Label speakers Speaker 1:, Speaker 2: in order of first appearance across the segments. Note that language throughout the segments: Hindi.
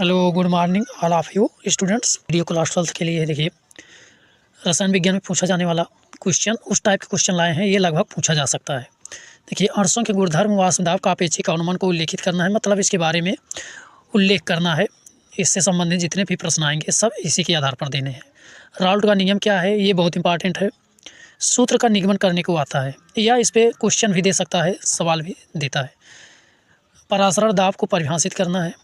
Speaker 1: Hello, good morning all of you students. Video class 12 के लिए देखिए रसायन विज्ञान में पूछा जाने वाला क्वेश्चन, उस टाइप के क्वेश्चन लाए हैं। ये लगभग पूछा जा सकता है। देखिए, अणसों के गुणधर्म व संदाब का अपेक्षिक अनुमान को उल्लेखित करना है, मतलब इसके बारे में उल्लेख करना है। इससे संबंधित जितने भी प्रश्न आएंगे सब इसी के आधार पर देने हैं। राउल्ट का नियम क्या है, ये बहुत इंपॉर्टेंट है। सूत्र का निगमन करने को आता है, या इस पर क्वेश्चन भी दे सकता है, सवाल भी देता है। परासरण दाब को परिभाषित करना है।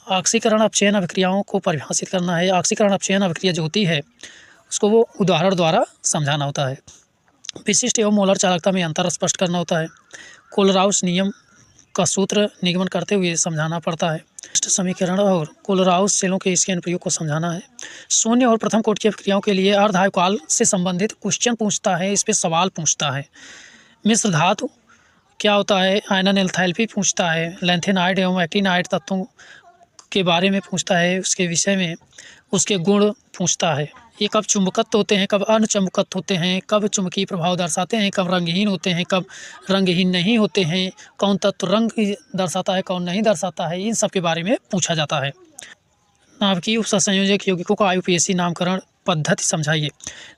Speaker 1: ऑक्सीकरण अपचयन अभिक्रियाओं को परिभाषित करना है। ऑक्सीकरण अपचयन अभिक्रिया जो होती है उसको वो उदाहरण द्वारा समझाना होता है। विशिष्ट एवं मोलर चालकता में अंतर स्पष्ट करना होता है। कोलराउस नियम का सूत्र निगमन करते हुए समझाना पड़ता है। समीकरण और कोलराउस सेलों के इसके अनुप्रयोग को समझाना है। शून्य और प्रथम कोटि की अभिक्रियाओं के लिए अर्धआयुकाल से संबंधित क्वेश्चन पूछता है, इस पर सवाल पूछता है। मिश्र धातु क्या होता है, आयनन एल्थैल्पी पूछता है। लैंथेनाइड एवं एक्टिनाइड तत्वों के बारे में पूछता है, उसके विषय में उसके गुण पूछता है। ये कब चुंबकत्व होते हैं, कब अनचुंबकत्व होते हैं, कब चुंबकीय प्रभाव दर्शाते हैं, कब रंगहीन होते हैं, कब रंगहीन नहीं होते हैं, कौन तत्व रंग दर्शाता है, कौन नहीं दर्शाता है, इन सब के बारे में पूछा जाता है। नाभिकीय उपसंयोजक यौगिकों का आईयूपीएसी नामकरण पद्धति समझाइए।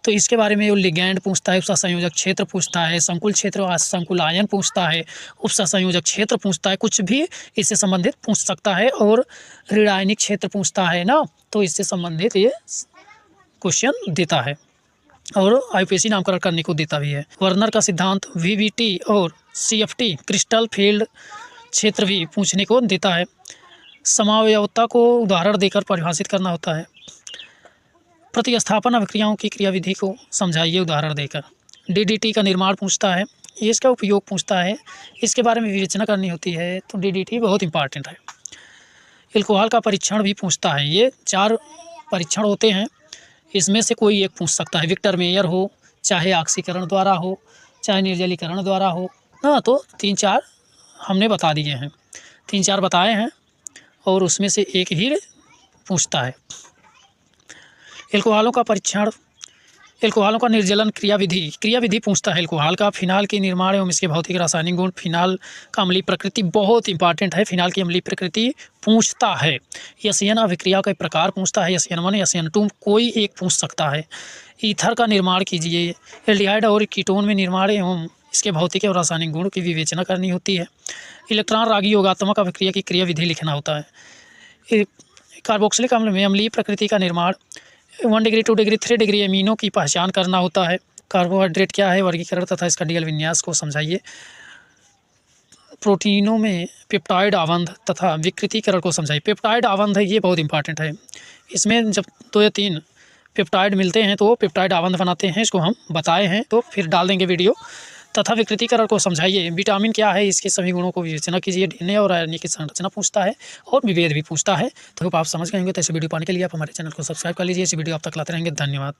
Speaker 1: तो इसके बारे में वो लिगैंड पूछता है, उपसंयोजक क्षेत्र पूछता है, संकुल क्षेत्र संकुल आयन पूछता है, उपसंयोजक क्षेत्र पूछता है, कुछ भी इससे संबंधित पूछ सकता है। और ऋणायनिक क्षेत्र पूछता है ना, तो इससे संबंधित ये क्वेश्चन देता है और आईयूपीएसी नामकरण करने को देता भी है। वर्नर का सिद्धांत, वीवीटी और सीएफटी क्रिस्टल फील्ड क्षेत्र भी पूछने को देता है। समावयवता को उदाहरण देकर परिभाषित करना होता है। प्रतिस्थापन अभिक्रियाओं की क्रियाविधि को समझाइए उदाहरण देकर। डीडीटी का निर्माण पूछता है, इसका उपयोग पूछता है, इसके बारे में विवेचना करनी होती है। तो डीडीटी बहुत इंपॉर्टेंट है। एल्कोहल का परीक्षण भी पूछता है। ये 4 परीक्षण होते हैं, इसमें से कोई एक पूछ सकता है। विक्टर मेयर हो, चाहे ऑक्सीकरण द्वारा हो, चाहे निर्जलीकरण द्वारा हो ना। तो 3-4 हमने बता दिए हैं, 3-4 बताए हैं और उसमें से एक ही पूछता है। एल्कोहलों का परीक्षण, एल्कोहलों का निर्जलन क्रियाविधि पूछता है। एल्कोहल का फिनाल के निर्माण एवं इसके भौतिक रासायनिक गुण, फिनाल का अम्लीय प्रकृति बहुत इंपॉर्टेंट है। फिनाल की अम्लीय प्रकृति पूछता है। एशियन अभिक्रिया का प्रकार पूछता है, SN1 SN2 कोई एक पूछ सकता है। ईथर का निर्माण कीजिए। एल्डिहाइड और कीटोन में निर्माण एवं इसके भौतिक और रासायनिक गुण की विवेचना करनी होती है। इलेक्ट्रॉन रागी योगात्मक अभिक्रिया की क्रियाविधि लिखना होता है। कार्बोक्सिलिक अम्ल में अम्लीय प्रकृति का निर्माण 1 डिग्री 2 डिग्री 3 डिग्री अमीनों की पहचान करना होता है। कार्बोहाइड्रेट क्या है, वर्गीकरण तथा इसका डीएल विन्यास को समझाइए। प्रोटीनों में पेप्टाइड आबंध तथा विकृतीकरण को समझाइए। पेप्टाइड आबंध है, ये बहुत इंपॉर्टेंट है। इसमें जब 2 या 3 पेप्टाइड मिलते हैं तो पेप्टाइड आबंध बनाते हैं, इसको हम बताए हैं, तो फिर डाल देंगे वीडियो। तथा विकृतीकरण को समझाइए। विटामिन क्या है, इसके सभी गुणों को विवेचना कीजिए। डीएनए और आरएनए की संरचना पूछता है और विभेद भी पूछता है। तो आप समझ गए होंगे। तो ऐसे वीडियो पाने के लिए आप हमारे चैनल को सब्सक्राइब कर लीजिए। ऐसी वीडियो आप तक लाते रहेंगे। धन्यवाद।